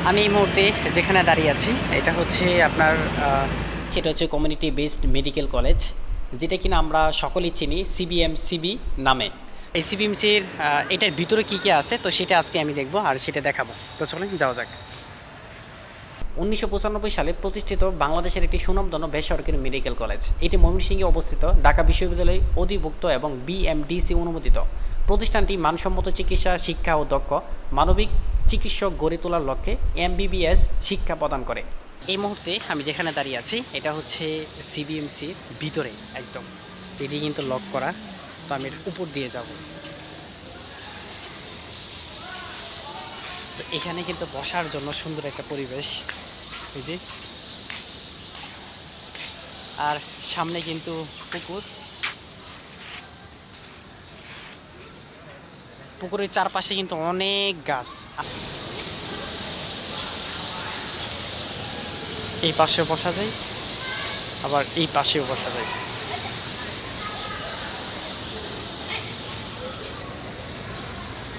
আমি এই মুহূর্তে যেখানে দাঁড়িয়ে আছি এটা হচ্ছে আপনার সেটা হচ্ছে কমিউনিটি বেসড মেডিকেল কলেজ, যেটা কিনা আমরা সকলেই চিনি সিবিএমসিবি নামে। এই সিবিএমসির এটার ভিতরে কী কী আছে তো সেটা আজকে আমি দেখব আর সেটা দেখাবো। তো চলেন যাওয়া যাক। 1995 সালে প্রতিষ্ঠিত বাংলাদেশের একটি সুনামধন্য বেসরকারি মেডিকেল কলেজ। এটি ময়মনসিংহে অবস্থিত, ঢাকা বিশ্ববিদ্যালয় অধিভুক্ত এবং বিএমডিসি অনুমোদিত। প্রতিষ্ঠানটি মানসম্মত চিকিৎসা, শিক্ষা ও দক্ষ মানবিক চিকিৎসক গড়ে তোলার লক্ষ্যে এমবিবিএস শিক্ষা প্রদান করে। এই মুহূর্তে আমি যেখানে দাঁড়িয়ে আছি এটা হচ্ছে সিবিএমসির ভিতরে একদম। এটি কিন্তু লক করা, তো আমি এর উপর দিয়ে যাব। তো এখানে কিন্তু বসার জন্য সুন্দর একটা পরিবেশ, এই যে, আর সামনে কিন্তু পুকুর। পুকুরের চারপাশে কিন্তু অনেক গাছ। এই পাশেও বসা যায়, আবার এই পাশেও বসা যায়।